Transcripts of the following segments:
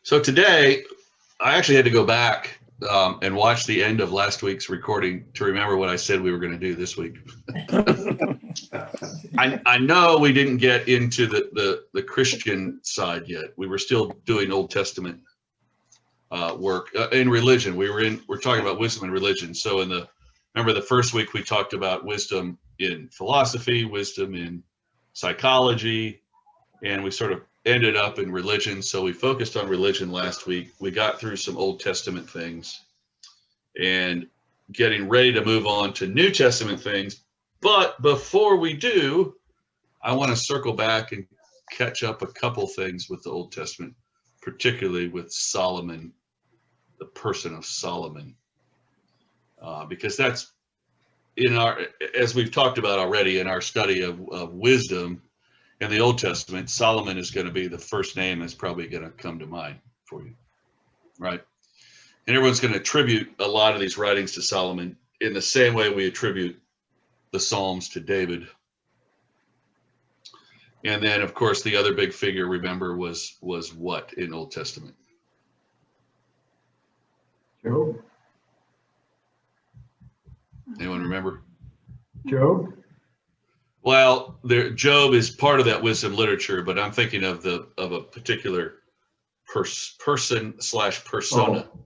So today, I actually had to go back and watch the end of last week's recording to remember what I said we were going to do this week. I know we didn't get into the Christian side yet. We were still doing Old Testament work in religion. We're talking about wisdom and religion. So remember the first week we talked about wisdom in philosophy, wisdom in psychology, and we sort of ended up in religion. So we focused on religion last week. We got through some Old Testament things and getting ready to move on to New Testament things. But before we do, I want to circle back and catch up a couple things with the Old Testament, particularly with Solomon, the person of Solomon, because that's as we've talked about already in our study of wisdom in the Old Testament, Solomon is going to be the first name that's probably going to come to mind for you, right? And everyone's going to attribute a lot of these writings to Solomon in the same way we attribute the Psalms to David. And then, of course, the other big figure, remember, was what in Old Testament? Job. Anyone remember? Job. Well, Job is part of that wisdom literature, but I'm thinking of a particular person/persona. Oh.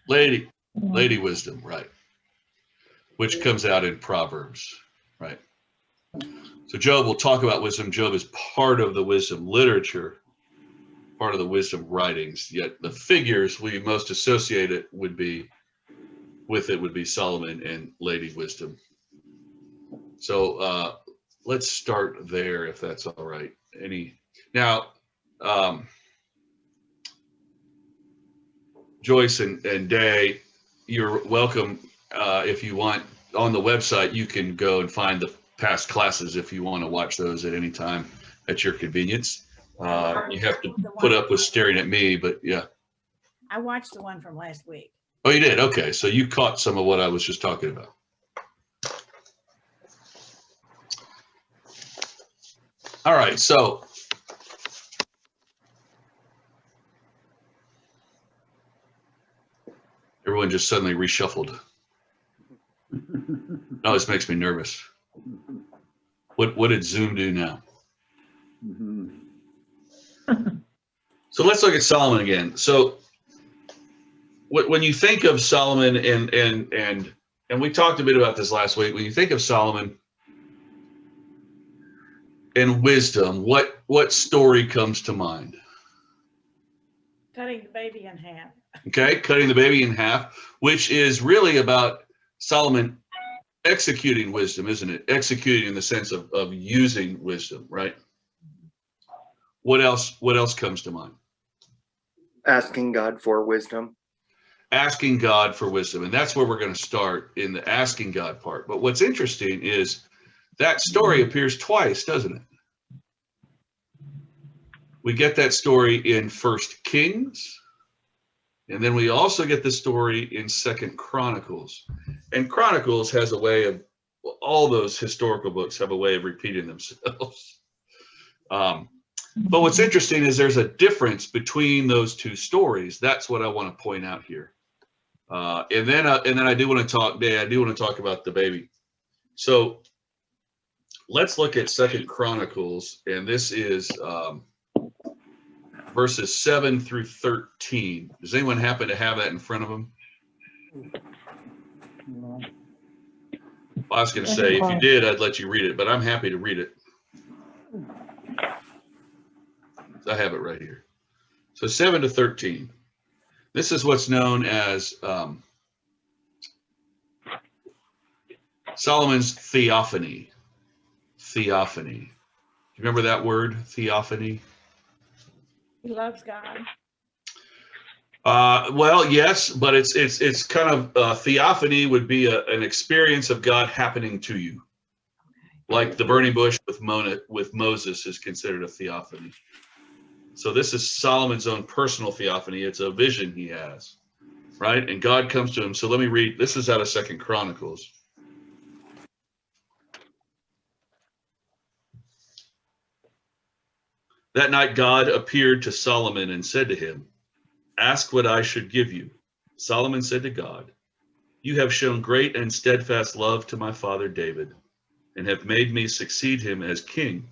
Lady wisdom, right? Which comes out in Proverbs, right? So Job, will talk about wisdom. Job is part of the wisdom literature, part of the wisdom writings. Yet the figures we most associate it would be Solomon and Lady Wisdom. So let's start there, if that's all right. Now, Joyce and Day, you're welcome. If you want, on the website, you can go and find the past classes if you want to watch those at any time at your convenience. You have to put up with staring at me, but yeah. I watched the one from last week. Oh, you did? Okay, so you caught some of what I was just talking about. All right, so everyone just suddenly reshuffled. No, this makes me nervous. What did Zoom do now? So let's look at Solomon again. So when you think of Solomon, and we talked a bit about this last week, when you think of Solomon and wisdom, what story comes to mind? Cutting the baby in half. Okay, cutting the baby in half, which is really about Solomon executing wisdom, isn't it? Executing in the sense of using wisdom, right? What else comes to mind? Asking God for wisdom. Asking God for wisdom. And that's where we're going to start, in the asking God part. But what's interesting is that story appears twice, doesn't it? We get that story in 1 Kings, and then we also get the story in 2 Chronicles. And Chronicles has a way of, all those historical books have a way of repeating themselves. But what's interesting is there's a difference between those two stories. That's what I want to point out here. And then I do want to talk about the baby. So let's look at 2 Chronicles, and this is verses 7 through 13. Does anyone happen to have that in front of them? Well, I was going to say, if you did, I'd let you read it, but I'm happy to read it. I have it right here. So 7 to 13. This is what's known as Solomon's theophany. Theophany. Do you remember that word, theophany? He loves God. Well, yes, but it's kind of theophany would be an experience of God happening to you, like the burning bush with Moses is considered a theophany. So this is Solomon's own personal theophany. It's a vision he has, right? And God comes to him. So let me read. This is out of 2 Chronicles. That night God appeared to Solomon and said to him, "Ask what I should give you." Solomon said to God, "You have shown great and steadfast love to my father David, and have made me succeed him as king.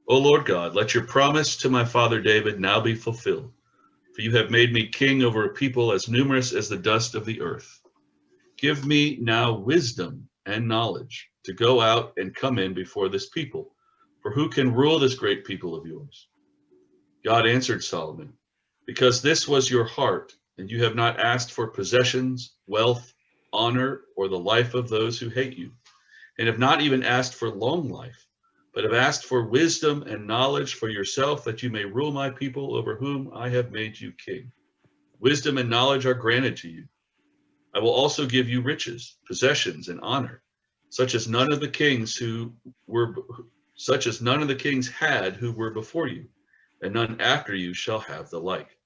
O Lord God, let your promise to my father David now be fulfilled, for you have made me king over a people as numerous as the dust of the earth. Give me now wisdom and knowledge to go out and come in before this people, for who can rule this great people of yours?" God answered Solomon, "Because this was your heart, and you have not asked for possessions, wealth, honor, or the life of those who hate you, and have not even asked for long life, but have asked for wisdom and knowledge for yourself, that you may rule my people over whom I have made you king. Wisdom and knowledge are granted to you. I will also give you riches, possessions, and honor, such as none of the kings had who were before you, and none after you shall have the like."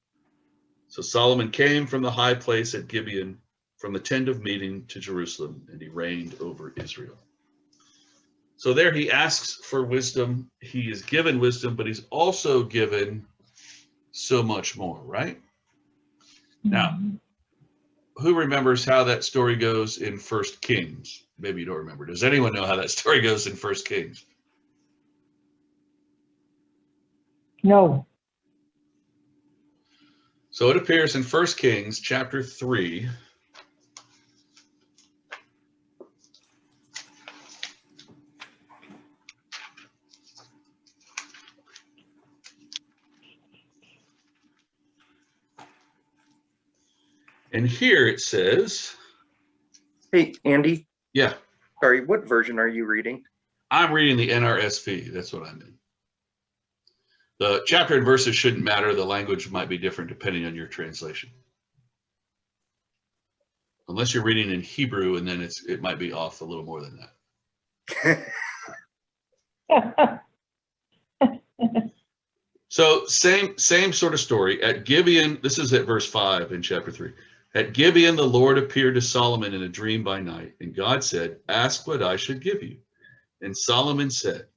So Solomon came from the high place at Gibeon, from the tent of meeting to Jerusalem, and he reigned over Israel. So there he asks for wisdom. He is given wisdom, but he's also given so much more, right? Now, who remembers how that story goes in First Kings? Maybe you don't remember. Does anyone know how that story goes in First Kings? No. So it appears in First Kings chapter 3. And here it says, Hey, Andy, yeah, sorry, what version are you reading? I'm reading the NRSV. That's what I'm in. The chapter and verses shouldn't matter. The language might be different depending on your translation. Unless you're reading in Hebrew, and then it might be off a little more than that. So same sort of story. At Gibeon, this is at verse 5 in chapter 3. At Gibeon, the Lord appeared to Solomon in a dream by night, and God said, "Ask what I should give you." And Solomon said,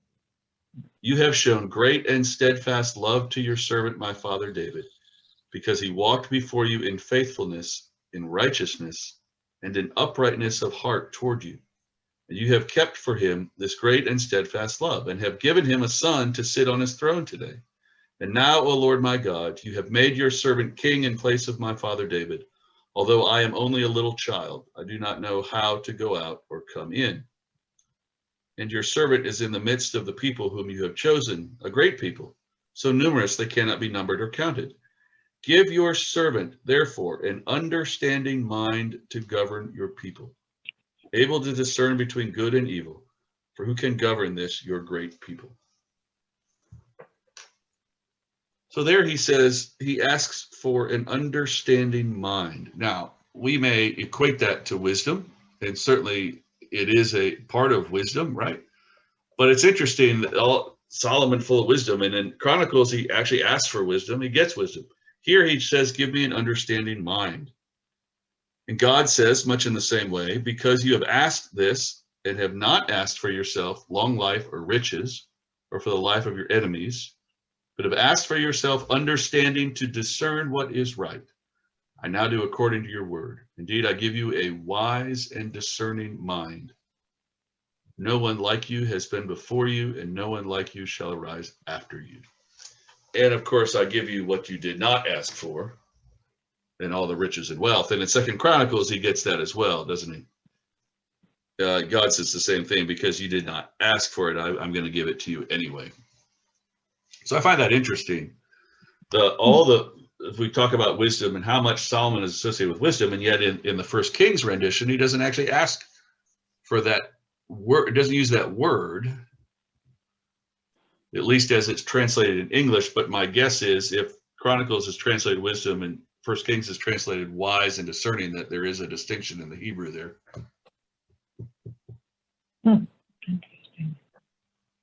"You have shown great and steadfast love to your servant, my father David, because he walked before you in faithfulness, in righteousness, and in uprightness of heart toward you. And you have kept for him this great and steadfast love, and have given him a son to sit on his throne today. And now, O Lord my God, you have made your servant king in place of my father David. Although I am only a little child, I do not know how to go out or come in. And your servant is in the midst of the people whom you have chosen, a great people, so numerous they cannot be numbered or counted. Give your servant, therefore, an understanding mind to govern your people, able to discern between good and evil, for who can govern this, your great people?" So there he says, he asks for an understanding mind. Now, we may equate that to wisdom, and certainly it is a part of wisdom, right? But it's interesting that Solomon full of wisdom, and in Chronicles, he actually asks for wisdom, he gets wisdom. Here he says, "Give me an understanding mind." And God says, much in the same way, "Because you have asked this and have not asked for yourself long life or riches, or for the life of your enemies, but have asked for yourself understanding to discern what is right, I now do according to your word. Indeed, I give you a wise and discerning mind. No one like you has been before you, and no one like you shall arise after you. And of course, I give you what you did not ask for, and all the riches and wealth." And in Second Chronicles, he gets that as well, doesn't he? God says the same thing: "Because you did not ask for it, I'm going to give it to you anyway." So I find that interesting. If we talk about wisdom and how much Solomon is associated with wisdom, and yet in the First Kings rendition, he doesn't actually ask for that word, doesn't use that word, at least as it's translated in English. But my guess is if Chronicles is translated wisdom and First Kings is translated wise and discerning, that there is a distinction in the Hebrew there. Interesting.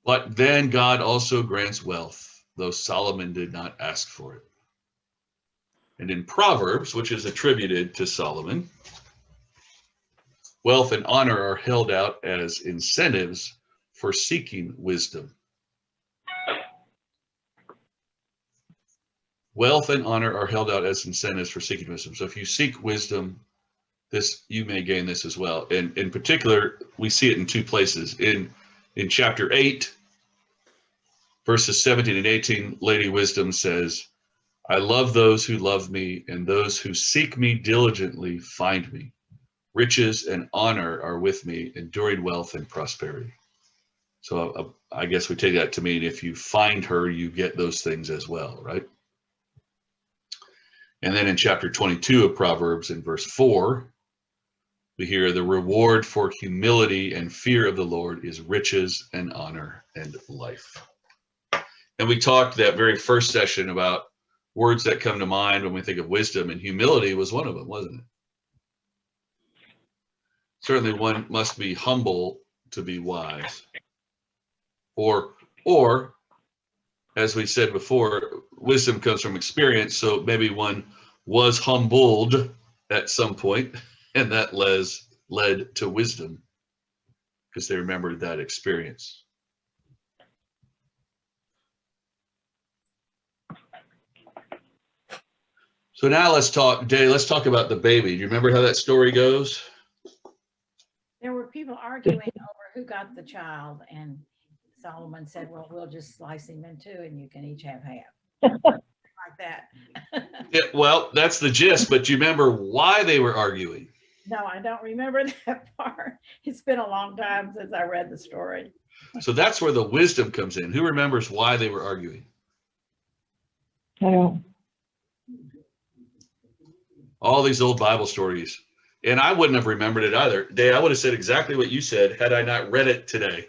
But then God also grants wealth, though Solomon did not ask for it. And in Proverbs, which is attributed to Solomon, wealth and honor are held out as incentives for seeking wisdom. Wealth and honor are held out as incentives for seeking wisdom. So if you seek wisdom, this you may gain this as well. And in particular, we see it in two places. In chapter 8, verses 17 and 18, Lady Wisdom says, I love those who love me, and those who seek me diligently find me. Riches and honor are with me, enduring wealth and prosperity. So I guess we take that to mean if you find her, you get those things as well, right? And then in chapter 22 of Proverbs, in verse 4, we hear the reward for humility and fear of the Lord is riches and honor and life. And we talked that very first session about words that come to mind when we think of wisdom, and humility was one of them, wasn't it? Certainly one must be humble to be wise. Or as we said before, wisdom comes from experience, so maybe one was humbled at some point, and that led to wisdom because they remembered that experience. So now let's talk about the baby. Do you remember how that story goes? There were people arguing over who got the child, and Solomon said, well, we'll just slice him in two and you can each have half. Like that. Yeah, well, that's the gist, but do you remember why they were arguing? No, I don't remember that part. It's been a long time since I read the story. So that's where the wisdom comes in. Who remembers why they were arguing? I don't. All these old Bible stories. And I wouldn't have remembered it either. Dave, I would have said exactly what you said had I not read it today.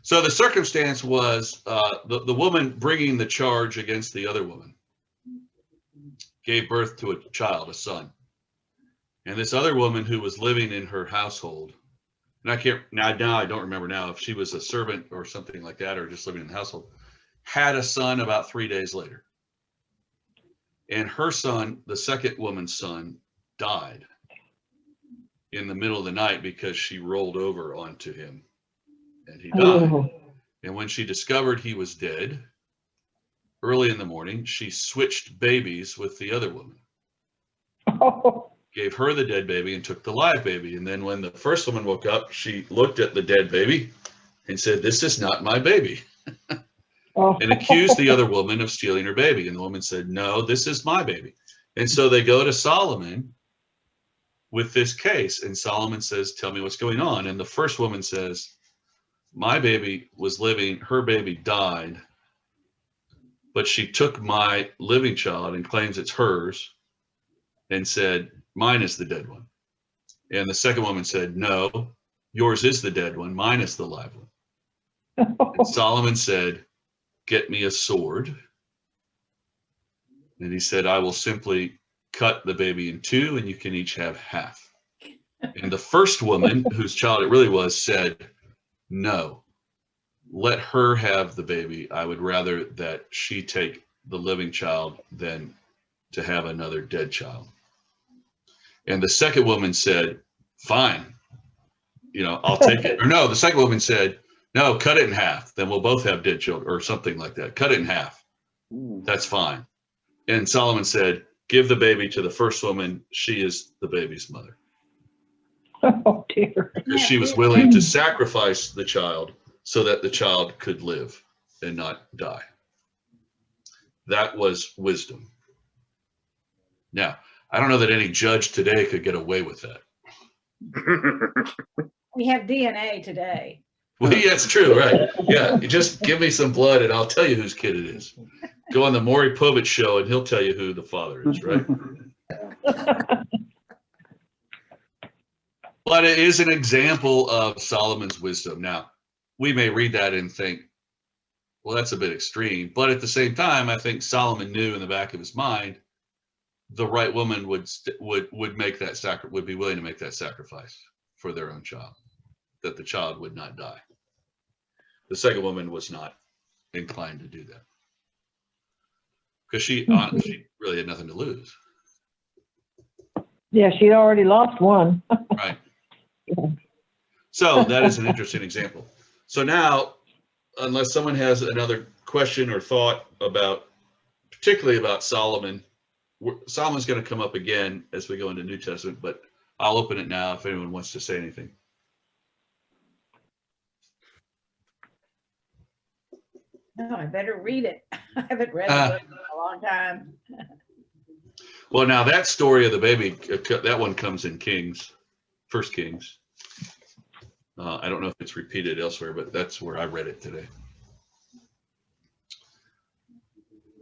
So the circumstance was the woman bringing the charge against the other woman gave birth to a child, a son. And this other woman who was living in her household, and I can't, now I don't remember now if she was a servant or something like that, or just living in the household, had a son about 3 days later. And her son, the second woman's son, died in the middle of the night because she rolled over onto him and he died. Oh. And when she discovered he was dead, early in the morning, she switched babies with the other woman, Oh. gave her the dead baby and took the live baby. And then when the first woman woke up, she looked at the dead baby and said, this is not my baby, Oh. and accused the other woman of stealing her baby. And the woman said, no, this is my baby. And so they go to Solomon with this case. And Solomon says, tell me what's going on. And the first woman says, my baby was living, her baby died, but she took my living child and claims it's hers and said, mine is the dead one. And the second woman said, no, yours is the dead one, mine is the live one. And Solomon said, get me a sword. And he said, I will simply cut the baby in two and you can each have half. And the first woman, whose child it really was, said, no, let her have the baby. I would rather that she take the living child than to have another dead child. And the second woman said, fine, I'll take it. Or no, the second woman said, no, cut it in half. Then we'll both have dead children, or something like that. Cut it in half. That's fine. And Solomon said, give the baby to the first woman. She is the baby's mother. Oh, dear. Because she was willing to sacrifice the child so that the child could live and not die. That was wisdom. Now, I don't know that any judge today could get away with that. We have DNA today. Well, yeah, that's true, right? Yeah, you just give me some blood and I'll tell you whose kid it is. Go on the Maury Povich show and he'll tell you who the father is, right? But it is an example of Solomon's wisdom. Now, we may read that and think, well, that's a bit extreme. But at the same time, I think Solomon knew in the back of his mind, the right woman would make that would be willing to make that sacrifice for their own child, that the child would not die. The second woman was not inclined to do that because she really had nothing to lose. Yeah, she'd already lost one. Right. So that is an interesting example. So now unless someone has another question or thought about, particularly about Solomon, Solomon's going to come up again as we go into New Testament, but I'll open it now if anyone wants to say anything. No, I better read it. I haven't read the book in a long time. Well, now that story of the baby, that one comes in Kings, First Kings. I don't know if it's repeated elsewhere, but that's where I read it today.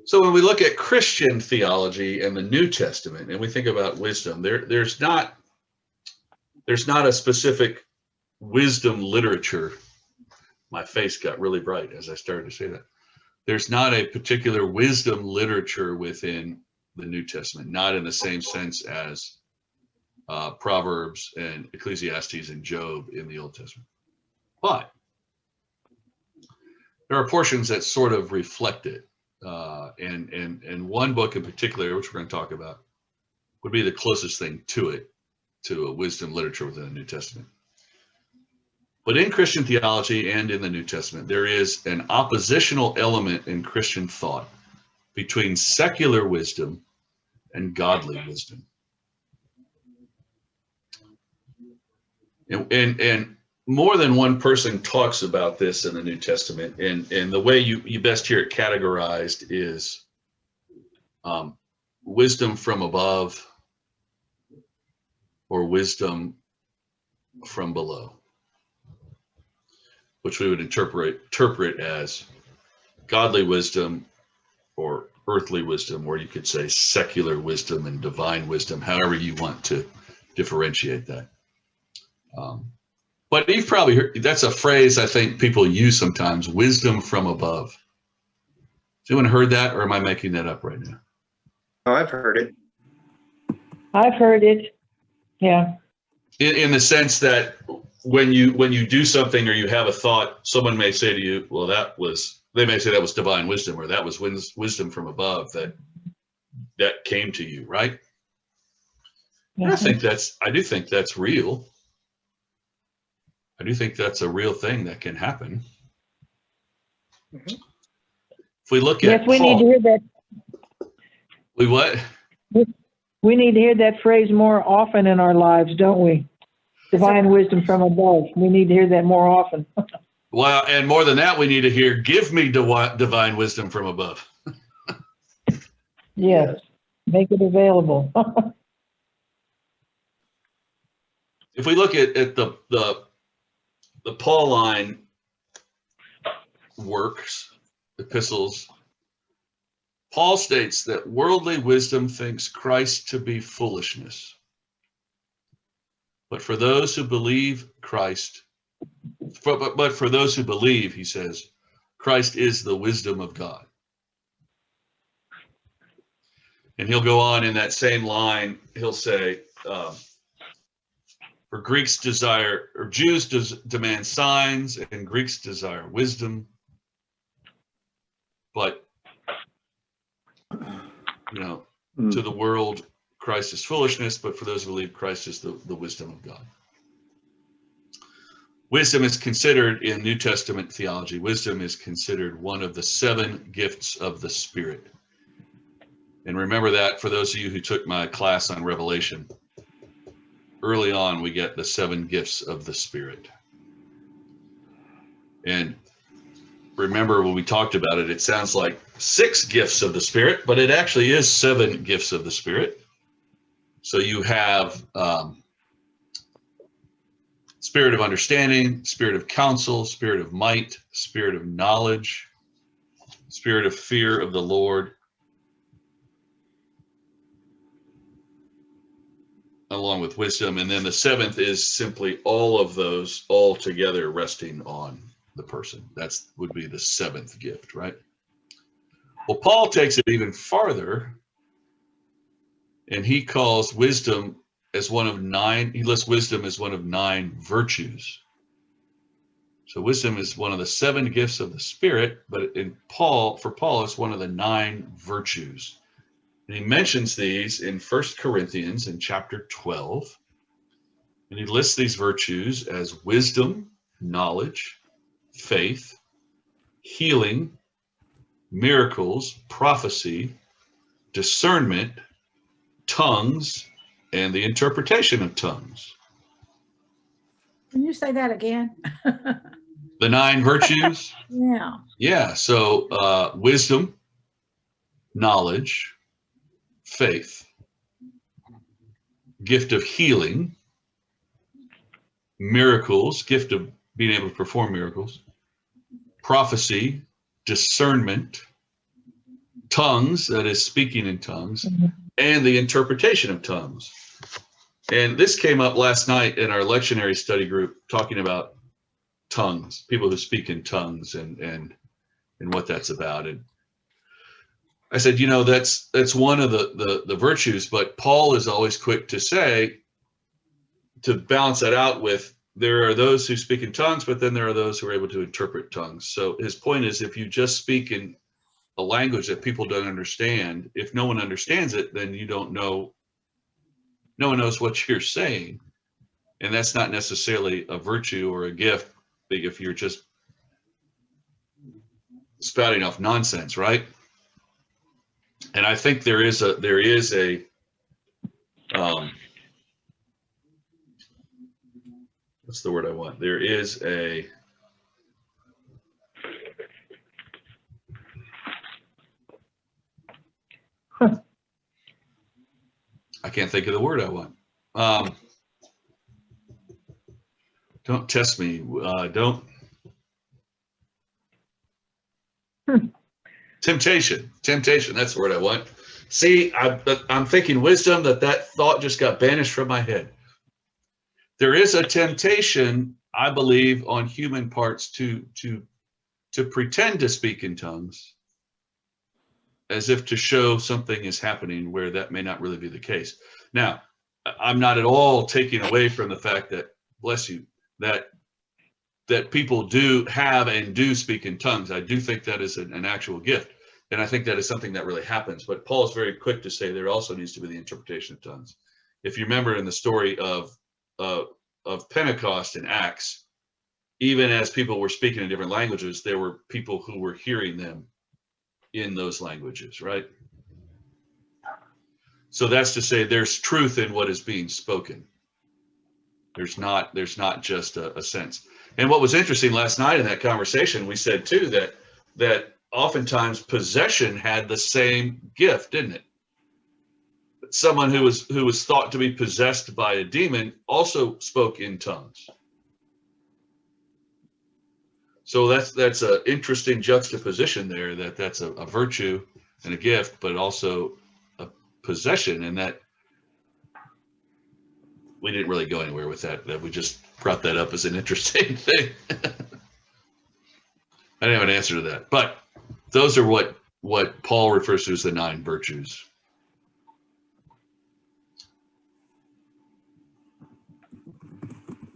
So when we look at Christian theology and the New Testament, and we think about wisdom, there's not a specific wisdom literature. My face got really bright as I started to say that. There's not a particular wisdom literature within the New Testament, not in the same sense as Proverbs and Ecclesiastes and Job in the Old Testament. But there are portions that sort of reflect it. And one book in particular, which we're going to talk about, would be the closest thing to it, to a wisdom literature within the New Testament. But in Christian theology and in the New Testament, there is an oppositional element in Christian thought between secular wisdom and godly wisdom. And more than one person talks about this in the New Testament, and the way you best hear it categorized is wisdom from above or wisdom from below, which we would interpret as godly wisdom or earthly wisdom, or you could say secular wisdom and divine wisdom, however you want to differentiate that. But you've probably heard, that's a phrase I think people use sometimes, wisdom from above. Has anyone heard that, or am I making that up right now? Oh, I've heard it. I've heard it. Yeah. In the sense that when you do something or you have a thought, someone may say to you, well, they may say that was divine wisdom, or that was wisdom from above that came to you, right? And I do think that's real. I do think that's a real thing that can happen. Mhm. If we look Yes, at we need to Paul, hear that. we what? We need to hear that phrase more often in our lives, don't we? Divine wisdom from above. We need to hear that more often. Well, and more than that, we need to hear, give me divine wisdom from above. Yes. Make it available. If we look at the Pauline works, epistles, Paul states that worldly wisdom thinks Christ to be foolishness. But for those who believe Christ, but for those who believe, he says, Christ is the wisdom of God. And he'll go on in that same line, he'll say, for Greeks desire, or Jews demand signs, and Greeks desire wisdom. But, to the world, Christ is foolishness, but for those who believe, Christ is the wisdom of God. Wisdom is considered in New Testament theology, wisdom is considered one of the 7 gifts of the Spirit. And remember that for those of you who took my class on Revelation, early on we get the 7 gifts of the Spirit. And remember when we talked about it, it sounds like 6 gifts of the Spirit, but it actually is 7 gifts of the Spirit. So you have spirit of understanding, spirit of counsel, spirit of might, spirit of knowledge, spirit of fear of the Lord, along with wisdom. And then the 7th is simply all of those all together resting on the person. That would be the 7th gift, right? Well, Paul takes it even farther, and he calls wisdom as one of 9, he lists wisdom as one of 9 virtues. So wisdom is one of the 7 gifts of the Spirit, but for Paul, it's one of the 9 virtues. And he mentions these in 1 Corinthians in chapter 12. And he lists these virtues as wisdom, knowledge, faith, healing, miracles, prophecy, discernment, tongues, and the interpretation of tongues. Can you say that again? The 9 virtues. Yeah. Yeah. So wisdom, knowledge, faith, gift of healing, miracles, gift of being able to perform miracles, prophecy, discernment, tongues, that is speaking in tongues, and the interpretation of tongues. And this came up last night in our lectionary study group, talking about tongues, people who speak in tongues, and what that's about. And I said, you know, that's one of the virtues, but Paul is always quick to say, to balance that out with, there are those who speak in tongues, but then there are those who are able to interpret tongues. So his point is, if you just speak in a language that people don't understand, if no one understands it, then you don't know, no one knows what you're saying. And that's not necessarily a virtue or a gift, if you're just spouting off nonsense, right? And I think there is a what's the word I want? There is a I can't think of the word I want. Don't test me. Don't. Temptation. That's the word I want. See, I'm thinking wisdom. That thought just got banished from my head. There is a temptation, I believe, on human parts to pretend to speak in tongues, as if to show something is happening where that may not really be the case. Now, I'm not at all taking away from the fact that, bless you, that people do have and do speak in tongues. I do think that is an actual gift. And I think that is something that really happens. But Paul is very quick to say there also needs to be the interpretation of tongues. If you remember in the story of Pentecost in Acts, even as people were speaking in different languages, there were people who were hearing them in those languages, right? So that's to say there's truth in what is being spoken. There's not just a sense. And what was interesting last night in that conversation, we said too that oftentimes possession had the same gift, didn't it? Someone who was thought to be possessed by a demon also spoke in tongues. So that's an interesting juxtaposition there, that's a virtue and a gift, but also a possession, and that we didn't really go anywhere with that we just brought that up as an interesting thing. I didn't have an answer to that, but those are what Paul refers to as the 9 virtues.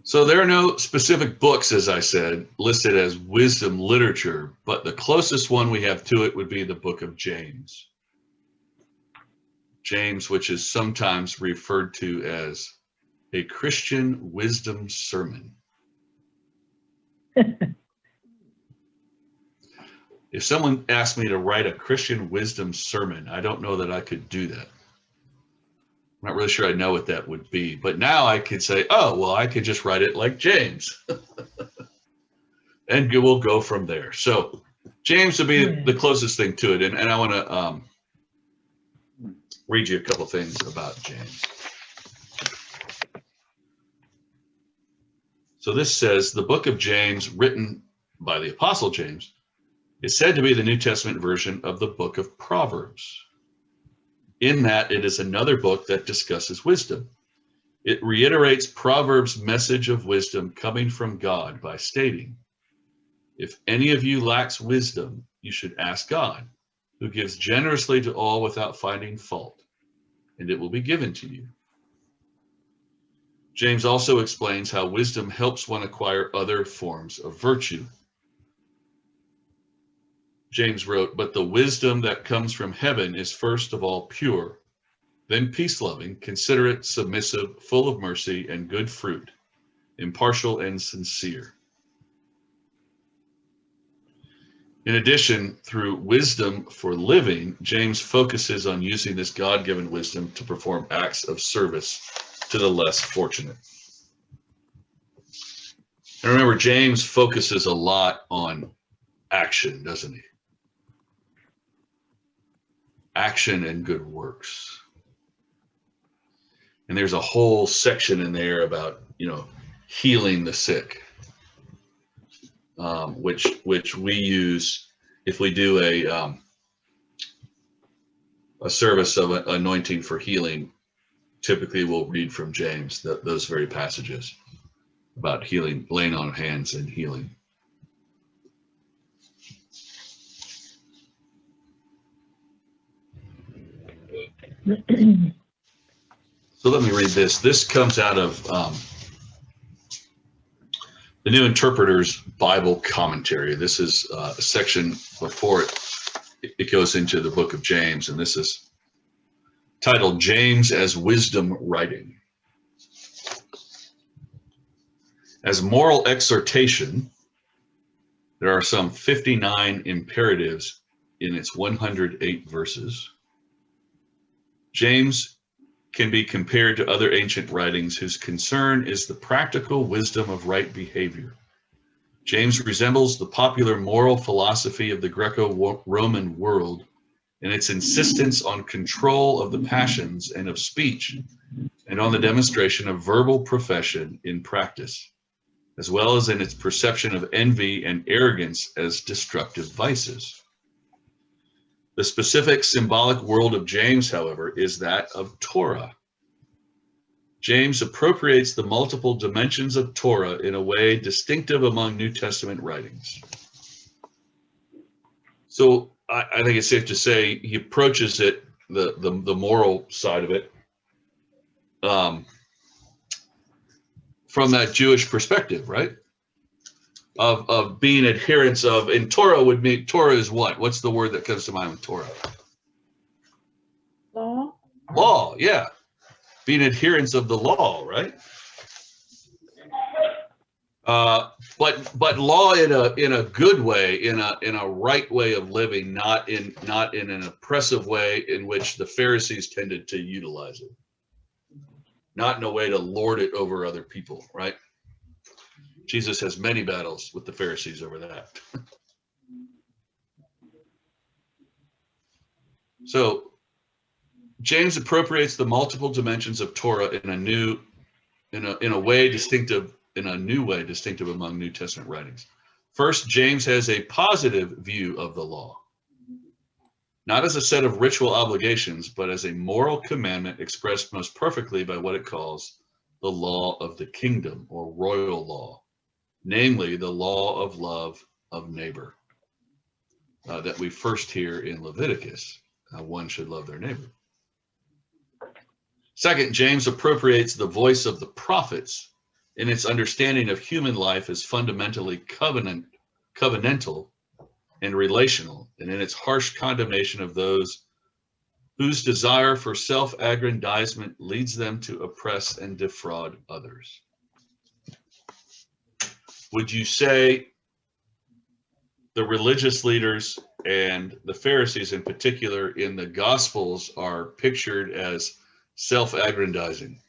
So there are no specific books, as I said, listed as wisdom literature, but the closest one we have to it would be the book of James. James, which is sometimes referred to as a Christian wisdom sermon. If someone asked me to write a Christian wisdom sermon, I don't know that I could do that. I'm not really sure I know what that would be, but now I could say, oh, well, I could just write it like James. And we'll go from there. So James would be the closest thing to it. And I want to read you a couple things about James. So this says, the book of James, written by the Apostle James, is said to be the New Testament version of the book of Proverbs, in that it is another book that discusses wisdom. It reiterates Proverbs' message of wisdom coming from God by stating, if any of you lacks wisdom, you should ask God, who gives generously to all without finding fault, and it will be given to you. James also explains how wisdom helps one acquire other forms of virtue. James wrote, but the wisdom that comes from heaven is first of all pure, then peace-loving, considerate, submissive, full of mercy and good fruit, impartial and sincere. In addition, through wisdom for living, James focuses on using this God-given wisdom to perform acts of service to the less fortunate. And remember, James focuses a lot on action, doesn't he? Action and good works. And there's a whole section in there about, healing the sick, which we use if we do a service of anointing for healing. Typically, we'll read from James those very passages about healing, laying on hands and healing. So let me read this. This comes out of the New Interpreter's Bible Commentary. This is a section before it goes into the book of James, and this is titled James as Wisdom Writing. As moral exhortation, there are some 59 imperatives in its 108 verses. James can be compared to other ancient writings whose concern is the practical wisdom of right behavior. James resembles the popular moral philosophy of the Greco-Roman world in its insistence on control of the passions and of speech, and on the demonstration of verbal profession in practice, as well as in its perception of envy and arrogance as destructive vices. The specific symbolic world of James, however, is that of Torah. James appropriates the multiple dimensions of Torah in a way distinctive among New Testament writings. So I think it's safe to say he approaches it, the moral side of it, from that Jewish perspective, right? Of being adherents of, and Torah would mean, Torah is what? What's the word that comes to mind with Torah? Law? Law, yeah. Being adherents of the law, right? But law in a good way, in a right way of living, not in an oppressive way in which the Pharisees tended to utilize it. Not in a way to lord it over other people, right? Jesus has many battles with the Pharisees over that. So James appropriates the multiple dimensions of Torah in a new way distinctive among New Testament writings. First, James has a positive view of the law, not as a set of ritual obligations, but as a moral commandment expressed most perfectly by what it calls the law of the kingdom, or royal law, namely the law of love of neighbor, that we first hear in Leviticus. One should love their neighbor. Second, James appropriates the voice of the prophets in its understanding of human life as fundamentally covenantal and relational, and in its harsh condemnation of those whose desire for self-aggrandizement leads them to oppress and defraud others. Would you say the religious leaders and the Pharisees in particular in the Gospels are pictured as self-aggrandizing?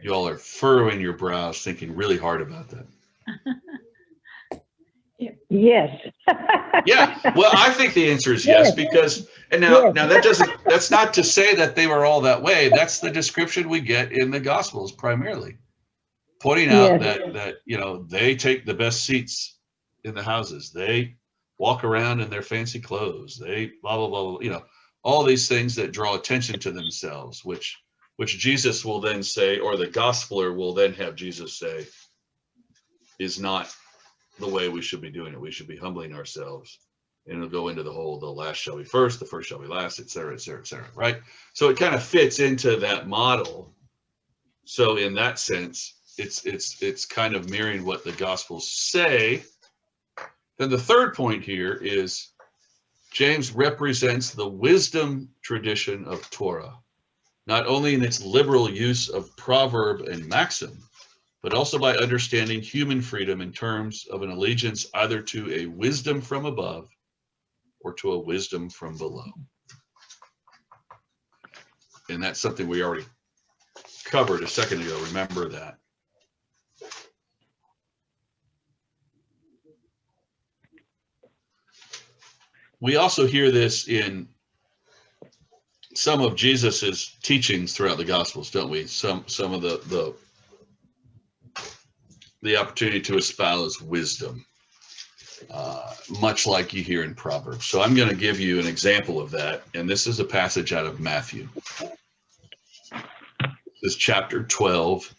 You all are furrowing your brows, thinking really hard about that. Yes. Yeah, well, I think the answer is yes, because, and now that's not to say that they were all that way. That's the description we get in the Gospels primarily, pointing out that they take the best seats in the houses. They walk around in their fancy clothes. They blah, blah, blah, blah, all these things that draw attention to themselves, which Jesus will then say, or the Gospeler will then have Jesus say, is not the way we should be doing it. We should be humbling ourselves, and it'll go into the last shall be first, the first shall be last, et cetera, et cetera, et cetera, right? So it kind of fits into that model. So in that sense, it's kind of mirroring what the Gospels say. Then the third point here is James represents the wisdom tradition of Torah, not only in its liberal use of proverb and maxim, but also by understanding human freedom in terms of an allegiance either to a wisdom from above or to a wisdom from below. And that's something we already covered a second ago. Remember that. We also hear this in some of Jesus's teachings throughout the Gospels, don't we? Some of the opportunity to espouse wisdom, much like you hear in Proverbs. So I'm going to give you an example of that, and this is a passage out of Matthew. This is chapter 12,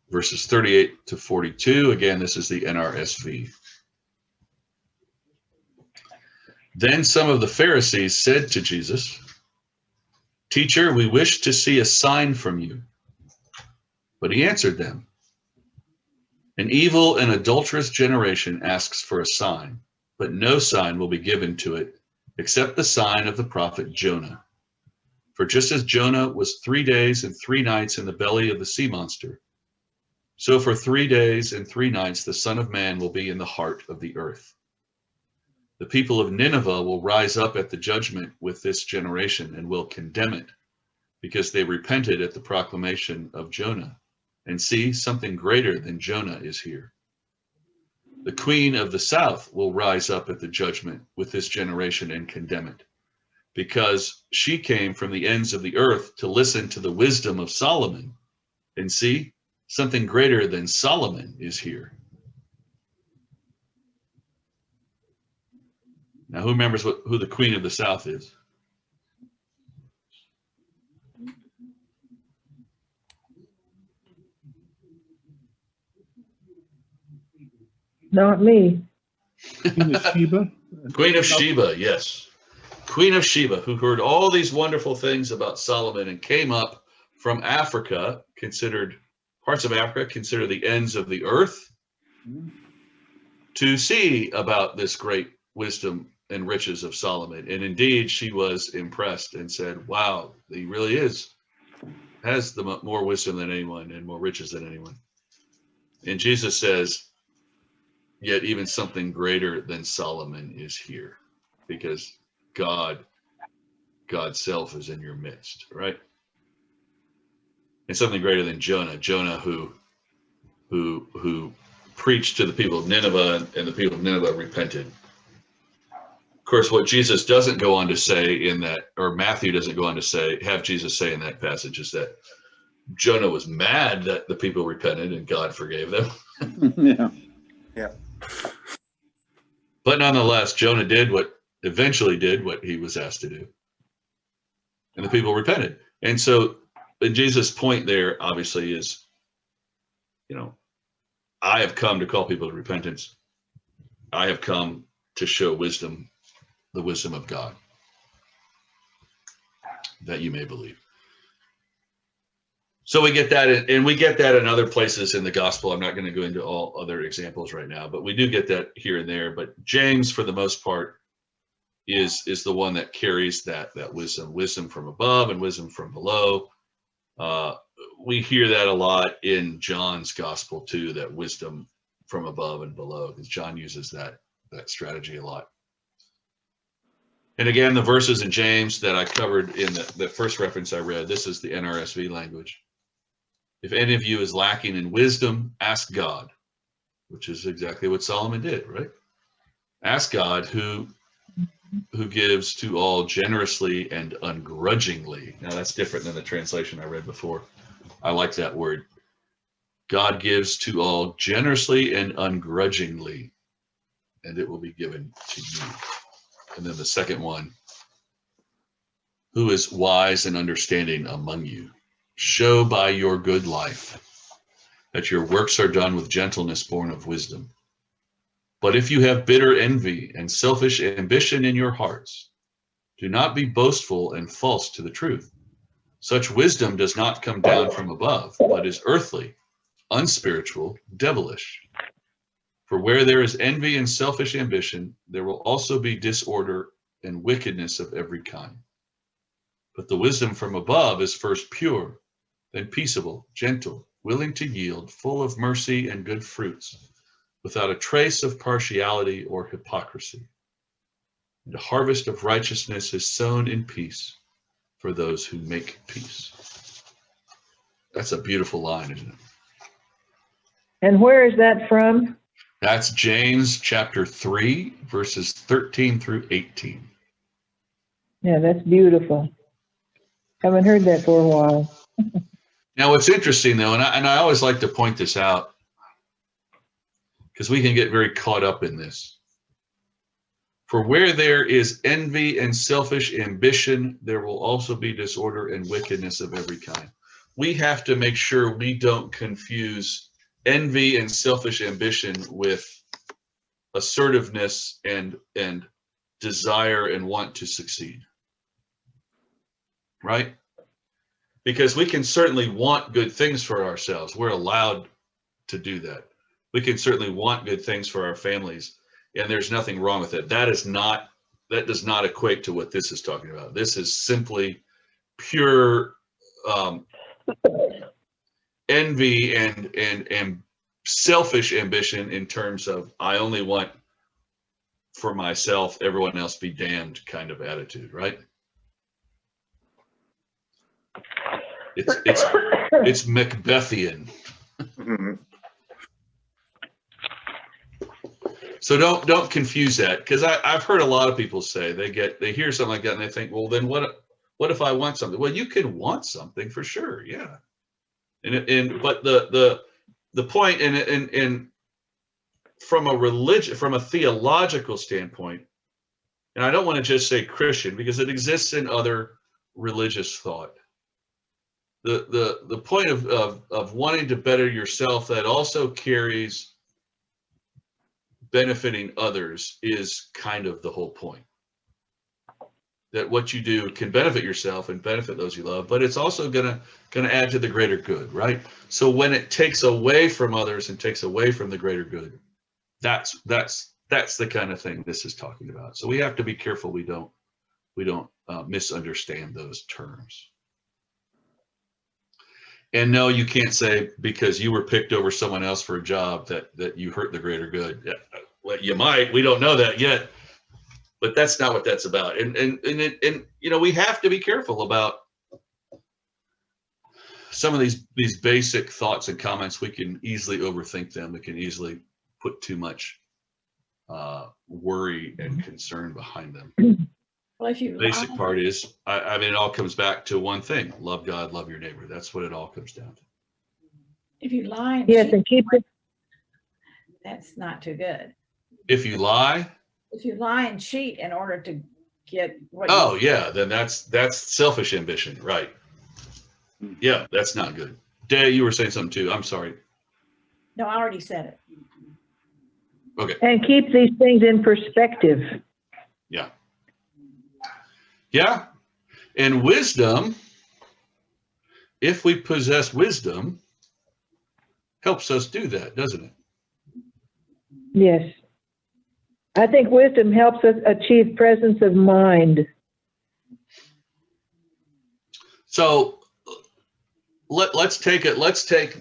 verses 38 to 42. Again, this is the NRSV. Then some of the Pharisees said to Jesus, "Teacher, we wish to see a sign from you." But he answered them, "An evil and adulterous generation asks for a sign, but no sign will be given to it except the sign of the prophet Jonah. For just as Jonah was 3 days and 3 nights in the belly of the sea monster, so for 3 days and 3 nights the Son of Man will be in the heart of the earth. The people of Nineveh will rise up at the judgment with this generation and will condemn it, because they repented at the proclamation of Jonah. And see, something greater than Jonah is here. The queen of the south will rise up at the judgment with this generation and condemn it, because she came from the ends of the earth to listen to the wisdom of Solomon. And see, something greater than Solomon is here." Now, who remembers who the queen of the south is? Not me. Queen of Sheba. Queen of Sheba, yes. Queen of Sheba, who heard all these wonderful things about Solomon and came up from Africa, parts of Africa, considered the ends of the earth, to see about this great wisdom and riches of Solomon. And indeed, she was impressed and said, wow, he really has the more wisdom than anyone and more riches than anyone. And Jesus says, yet even something greater than Solomon is here, because God's self is in your midst, right? And something greater than Jonah who preached to the people of Nineveh, and the people of Nineveh repented. Of course, what Jesus doesn't go on to say in that, or Matthew doesn't go on to have Jesus say in that passage, is that Jonah was mad that the people repented and God forgave them. Yeah. But nonetheless, Jonah eventually did what he was asked to do. And the people repented. And so Jesus' point there obviously is, I have come to call people to repentance. I have come to show wisdom, the wisdom of God, that you may believe. So we get that, and we get that in other places in the gospel. I'm not going to go into all other examples right now, but we do get that here and there. But James, for the most part, is the one that carries that wisdom from above and wisdom from below. We hear that a lot in John's gospel too, that wisdom from above and below, because John uses that strategy a lot. And again, the verses in James that I covered in the first reference I read, this is the NRSV language. If any of you is lacking in wisdom, ask God, which is exactly what Solomon did, right? Ask God who gives to all generously and ungrudgingly. Now that's different than the translation I read before. I like that word. God gives to all generously and ungrudgingly, and it will be given to you. And then the second one, who is wise and understanding among you? Show by your good life that your works are done with gentleness born of wisdom. But if you have bitter envy and selfish ambition in your hearts, do not be boastful and false to the truth. Such wisdom does not come down from above, but is earthly, unspiritual, devilish. For where there is envy and selfish ambition, there will also be disorder and wickedness of every kind. But the wisdom from above is first pure, then peaceable, gentle, willing to yield, full of mercy and good fruits, without a trace of partiality or hypocrisy. And a harvest of righteousness is sown in peace for those who make peace. That's a beautiful line, isn't it? And where is that from? That's James chapter 3, verses 13 through 18. Yeah, that's beautiful. Haven't heard that for a while. Now, what's interesting, though, and I always like to point this out, because we can get very caught up in this. For where there is envy and selfish ambition, there will also be disorder and wickedness of every kind. We have to make sure we don't confuse envy and selfish ambition with assertiveness and desire and want to succeed. Right? Because we can certainly want good things for ourselves. We're allowed to do that. We can certainly want good things for our families, and there's nothing wrong with it. That does not equate to what this is talking about. This is simply pure envy and selfish ambition in terms of I only want for myself, everyone else be damned kind of attitude, right? It's Macbethian. Mhm. So don't confuse that, because I've heard a lot of people say they hear something like that and they think, well, then what if I want something? Well, you can want something for sure, yeah. But the point and from a theological standpoint, and I don't want to just say Christian because it exists in other religious thought. The point of wanting to better yourself that also carries benefiting others is kind of the whole point. That what you do can benefit yourself and benefit those you love, but it's also gonna add to the greater good, right? So when it takes away from others and takes away from the greater good, that's the kind of thing this is talking about. So we have to be careful we don't misunderstand those terms. And no, you can't say because you were picked over someone else for a job that you hurt the greater good. Well, you might. We don't know that yet, but that's not what that's about. And you know, we have to be careful about some of these basic thoughts and comments. We can easily overthink them. We can easily put too much worry and concern behind them. Well, if you Basic lie, part is, I mean, it all comes back to one thing: love God, love your neighbor. That's what it all comes down to. if you lie and Yes, cheat, and keep it. that's not too good. If you lie, If you lie and cheat in order to get what oh you, yeah, then that's selfish ambition, right? Yeah, that's not good. Day, you were saying something too. I'm sorry. no, I already said it. Okay. And keep these things in perspective. Yeah. Yeah. And wisdom, if we possess wisdom, helps us do that, doesn't it? Yes. I think wisdom helps us achieve presence of mind. So let's take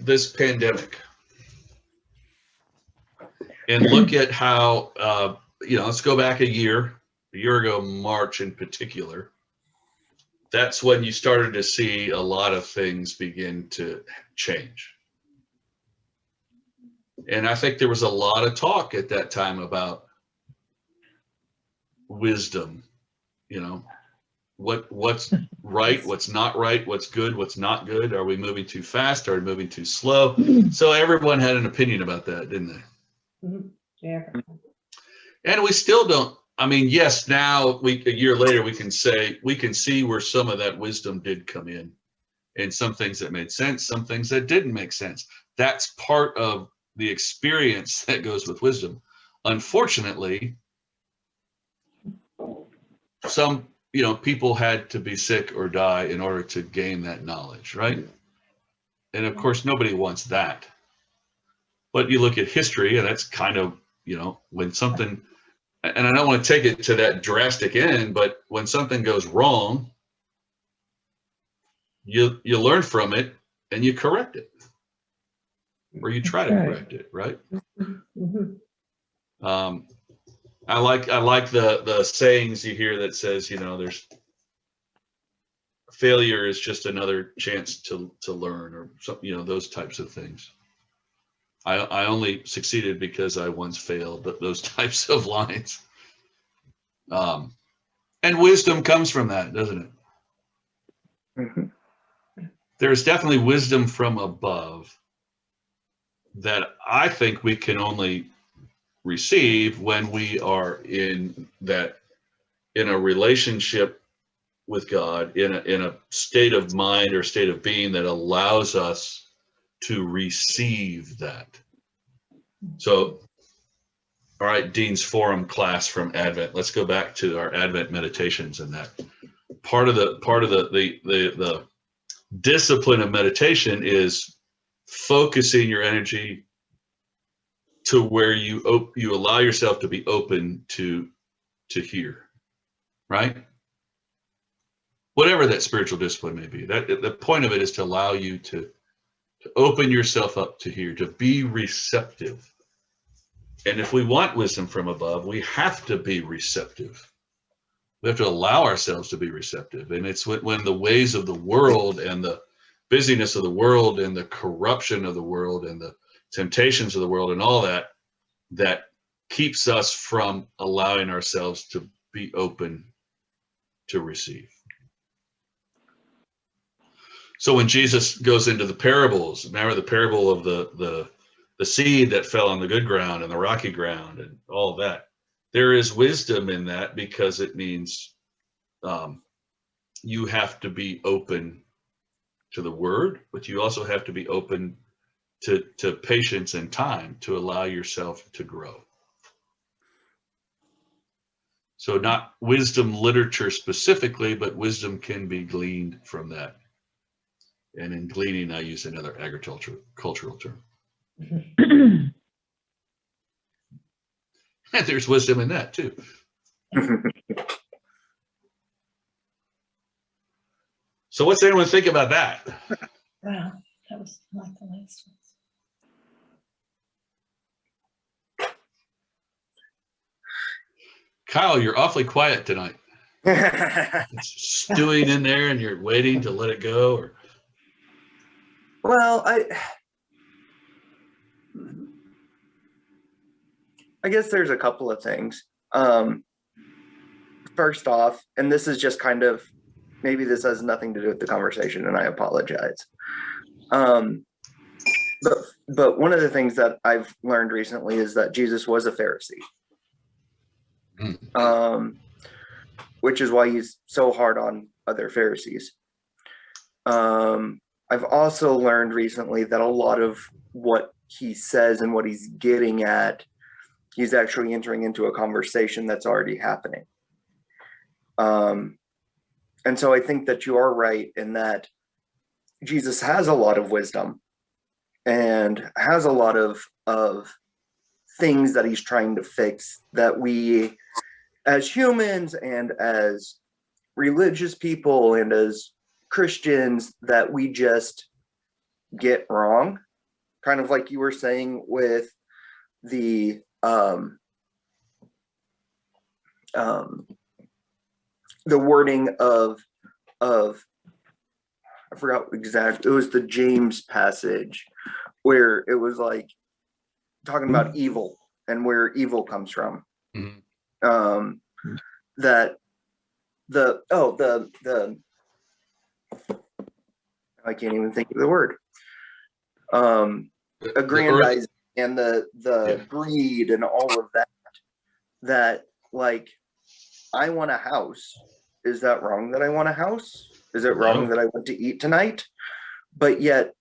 this pandemic and look at how, let's go back a year ago, March in particular. That's when you started to see a lot of things begin to change. And I think there was a lot of talk at that time about wisdom, what's right, what's not right, what's good, what's not good. Are we moving too fast? Are we moving too slow? So everyone had an opinion about that, didn't they? Mm-hmm. Yeah. And we still don't. I mean, yes, now a year later, we can see where some of that wisdom did come in, and some things that made sense, some things that didn't make sense. That's part of the experience that goes with wisdom. Unfortunately, some people had to be sick or die in order to gain that knowledge, right? And of course, nobody wants that. But you look at history, and that's kind of, when something, and I don't want to take it to that drastic end, but when something goes wrong, you learn from it and you correct it, or you try to Right. correct it, right? Mhm. I like the sayings you hear that says, there's failure is just another chance to learn, or something, those types of things. I only succeeded because I once failed, but those types of lines. And wisdom comes from that, doesn't it? Mhm. There's definitely wisdom from above that I think we can only receive when we are in a relationship with God, in a state of mind or state of being that allows us to receive that. So, all right, Dean's Forum class from Advent. Let's go back to our Advent meditations and that. Part of the discipline of meditation is focusing your energy to where you allow yourself to be open to hear, right? Whatever that spiritual discipline may be. That the point of it is to allow you to open yourself up to hear, to be receptive. And if we want wisdom from above, we have to be receptive. We have to allow ourselves to be receptive. And it's when the ways of the world and the busyness of the world and the corruption of the world and the temptations of the world and all that keeps us from allowing ourselves to be open to receive. So when Jesus goes into the parables, remember the parable of the seed that fell on the good ground and the rocky ground and all of that. There is wisdom in that, because it means you have to be open to the word, but you also have to be open to patience and time to allow yourself to grow. So not wisdom literature specifically, but wisdom can be gleaned from that. And in gleaning, I use another cultural term. And there's wisdom in that too. So what's anyone think about that? Wow, that was not the last one. Kyle, you're awfully quiet tonight. It's stewing in there and you're waiting to let it go. Or... Well, I guess there's a couple of things. First off, and this is just kind of, maybe this has nothing to do with the conversation, and I apologize. But one of the things that I've learned recently is that Jesus was a Pharisee. Which is why he's so hard on other Pharisees. I've also learned recently that a lot of what he says and what he's getting at, he's actually entering into a conversation that's already happening. And so I think that you are right in that Jesus has a lot of wisdom and has a lot of things that he's trying to fix that we, as humans and as religious people and as Christians, that we just get wrong. Kind of like you were saying with the wording of I forgot exactly, it was the James passage where it was like talking about evil and where evil comes from. Mm-hmm. That the I can't even think of the word. Aggrandizing and the greed and all of that. That, like, I want a house. Is that wrong that I want a house? Is it wrong that I want to eat tonight? But yet,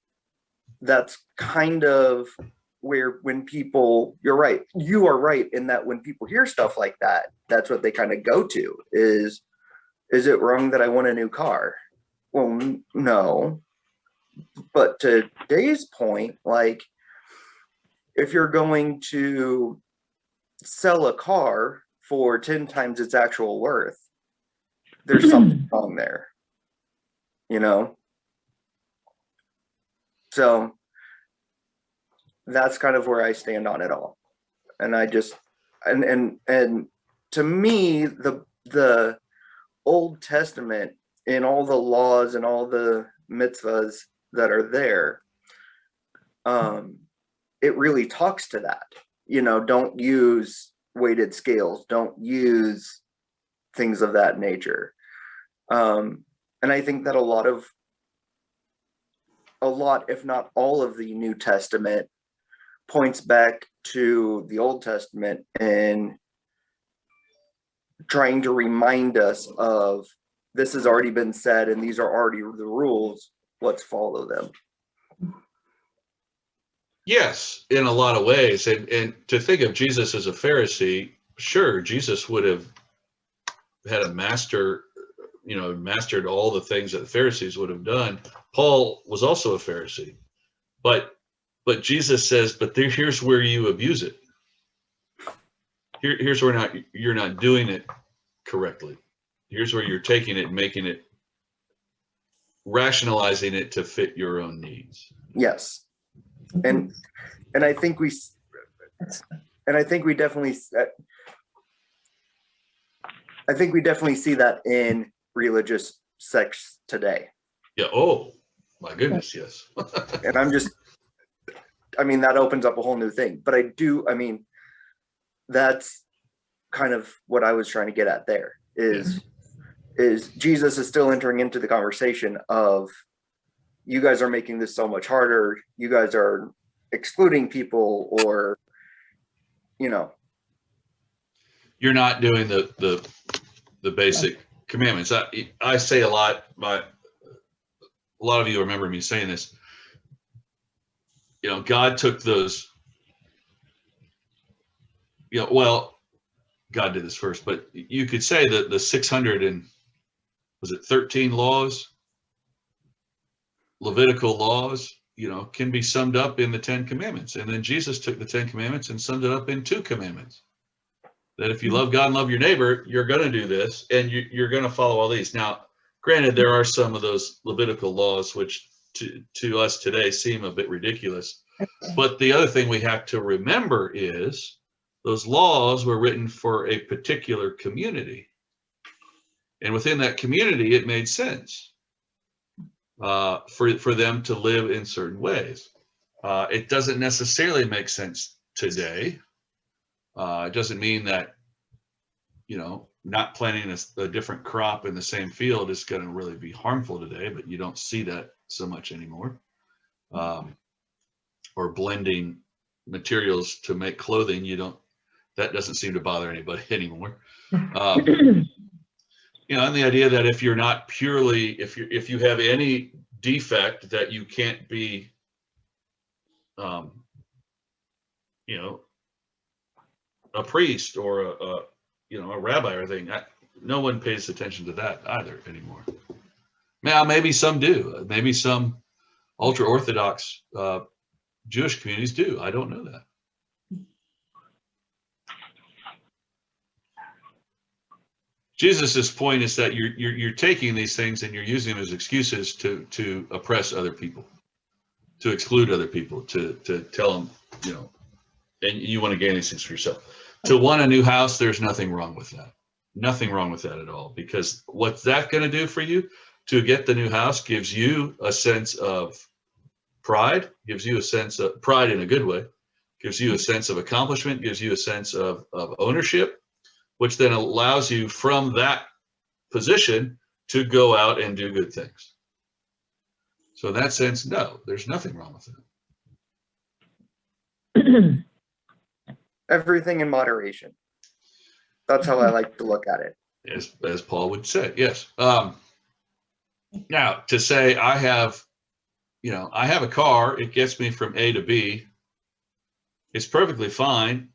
that's kind of where when people, you're right, you are right in that when people hear stuff like that, that's what they kind of go to is it wrong that I want a new car? Well, no. But to Dave's point, like, if you're going to sell a car for 10 times its actual worth, there's something wrong there, you know? So that's kind of where I stand on it all. And I just, and to me, the Old Testament and all the laws and all the mitzvahs that are there, it really talks to that. You know, don't use weighted scales, don't use things of that nature. And I think that a lot, if not all of the New Testament points back to the Old Testament and trying to remind us of this has already been said and these are already the rules, let's follow them. Yes, in a lot of ways. And to think of Jesus as a Pharisee, sure, Jesus would have had a mastered all the things that the Pharisees would have done. Paul was also a Pharisee, but Jesus says, but here's where you abuse it. Here's where you're not doing it correctly. Here's where you're taking it and making it, rationalizing it to fit your own needs. Yes. And I think we definitely see that in religious sects today. Yeah. Oh my goodness. Yes. And that opens up a whole new thing. But that's kind of what I was trying to get at there is Jesus is still entering into the conversation of, you guys are making this so much harder. You guys are excluding people, or, you're not doing the basic commandments. I say a lot, a lot of you remember me saying this, God took those, God did this first, but you could say that the 613 laws, Levitical laws, can be summed up in the 10 commandments. And then Jesus took the 10 commandments and summed it up in 2 commandments. That if you love God and love your neighbor, you're going to do this, and you're going to follow all these. Now, granted, there are some of those Levitical laws which to us today seem a bit ridiculous. But the other thing we have to remember is those laws were written for a particular community. And within that community, it made sense for them to live in certain ways. It doesn't necessarily make sense today. It doesn't mean that, not planting a different crop in the same field is going to really be harmful today, but you don't see that so much anymore. Or blending materials to make clothing, that doesn't seem to bother anybody anymore. And the idea that if you're not purely, if you have any defect that you can't be, a priest or a rabbi or anything, no one pays attention to that either anymore. Now, maybe some do. Maybe some ultra-Orthodox Jewish communities do. I don't know that. Jesus's point is that you're taking these things and you're using them as excuses to oppress other people, to exclude other people, to tell them, and you want to gain these things for yourself. To want a new house, there's nothing wrong with that. Nothing wrong with that at all. Because what's that going to do for you? To get the new house gives you a sense of pride, gives you a sense of pride in a good way, gives you a sense of accomplishment, gives you a sense of ownership, which then allows you from that position to go out and do good things. So in that sense, no, there's nothing wrong with it. Everything in moderation. That's how I like to look at it. As Paul would say, yes. Now, to say I have a car, it gets me from A to B, it's perfectly fine,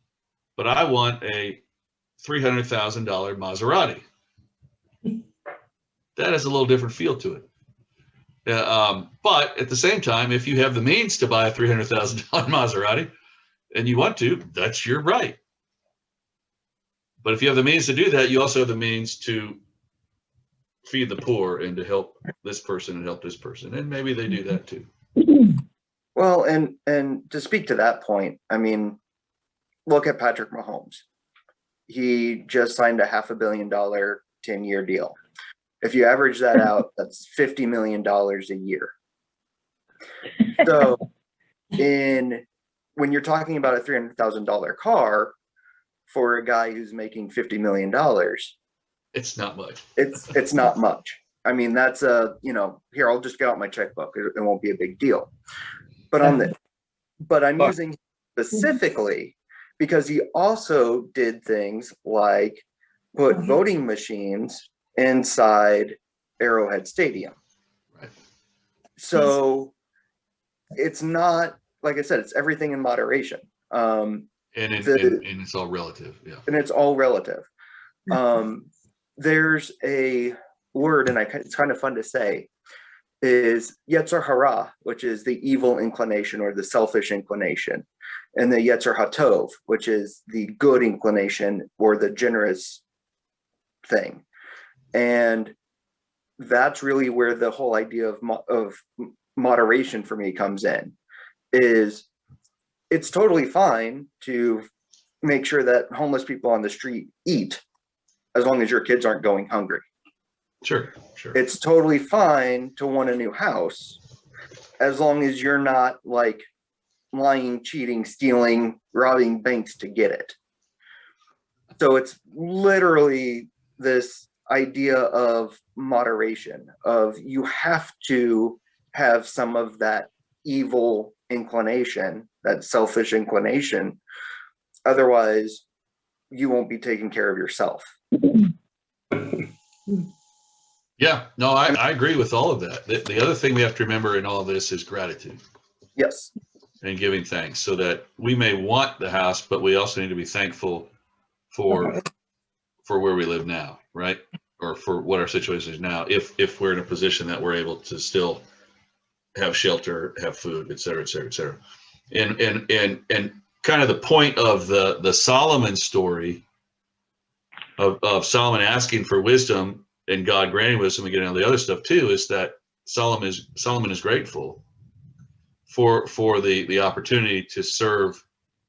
but I want a $300,000 Maserati. That has a little different feel to it. But at the same time, if you have the means to buy a $300,000 Maserati and you want to, that's your right. But if you have the means to do that, you also have the means to feed the poor and to help this person and help this person. And maybe they do that too. Well, and to speak to that point, I mean, look at Patrick Mahomes. He just signed a $500 million 10-year deal. If you average that out, that's $50 million a year. So when you're talking about a $300,000 car for a guy who's making $50 million, It's not much. it's not much. I mean, that's here, I'll just get out my checkbook. It won't be a big deal. But I'm using specifically because he also did things like put voting machines inside Arrowhead Stadium. Right. So it's not, like I said, it's everything in moderation. And it's all relative. Yeah. And it's all relative. There's a word, and it's kind of fun to say, is Yetzer Hara, which is the evil inclination or the selfish inclination, and the Yetzer HaTov, which is the good inclination or the generous thing. And that's really where the whole idea of moderation for me comes in. Is it's totally fine to make sure that homeless people on the street eat, as long as your kids aren't going hungry. Sure. It's totally fine to want a new house, as long as you're not like lying, cheating, stealing, robbing banks to get it. So it's literally this idea of moderation, of you have to have some of that evil inclination, that selfish inclination. Otherwise, you won't be taking care of yourself. Yeah, no, I agree with all of that. The other thing we have to remember in all of this is gratitude. Yes. And giving thanks, so that we may want the house, but we also need to be thankful for where we live now, right? Or for what our situation is now, if we're in a position that we're able to still have shelter, have food, et cetera, et cetera, et cetera. And kind of the point of the Solomon story of Solomon asking for wisdom and God granting wisdom and getting all the other stuff too, is that Solomon is grateful for the opportunity to serve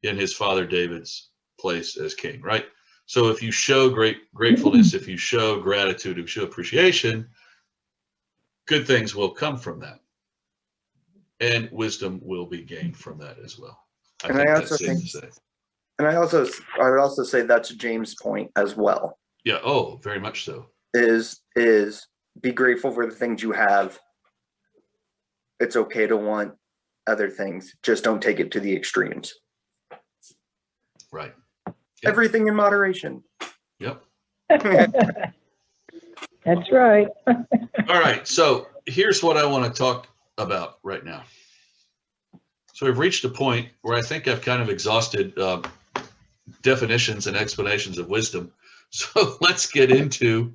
in his father David's place as king, right? So if you show gratefulness, if you show gratitude, if you show appreciation, good things will come from that. And wisdom will be gained from that as well. I think that's safe to say. And I would also say that's James' point as well. Yeah, oh, very much so. Is be grateful for the things you have. It's okay to want other things. Just don't take it to the extremes. Right. Everything in moderation. Yep. That's right. All right. So here's what I want to talk about right now. So we've reached a point where I think I've kind of exhausted definitions and explanations of wisdom. So let's get into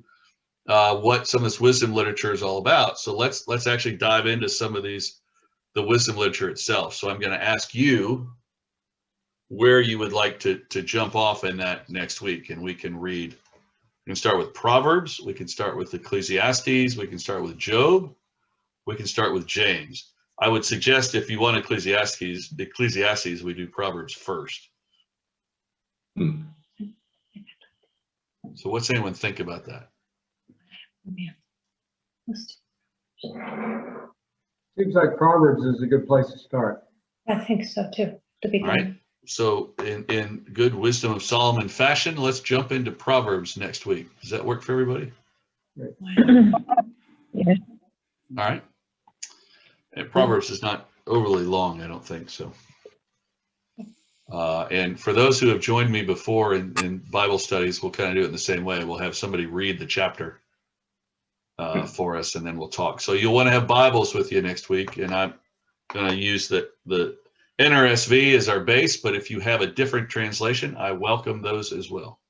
what some of this wisdom literature is all about. So let's actually dive into some of the wisdom literature itself. So I'm going to ask you where you would like to jump off in that next week, and we can read. We can start with Proverbs. We can start with Ecclesiastes. We can start with Job. We can start with James. I would suggest if you want Ecclesiastes, we do Proverbs first. So what's anyone think about that? Seems like Proverbs is a good place to start. I think so too, to begin. All right. So in good wisdom of Solomon fashion, let's jump into Proverbs next week. Does that work for everybody? Yes. All right. And Proverbs is not overly long, I don't think so. And for those who have joined me before in Bible studies, we'll kind of do it in the same way. We'll have somebody read the chapter for us, and then we'll talk. So you'll want to have Bibles with you next week, and I'm going to use the NRSV as our base, but if you have a different translation, I welcome those as well.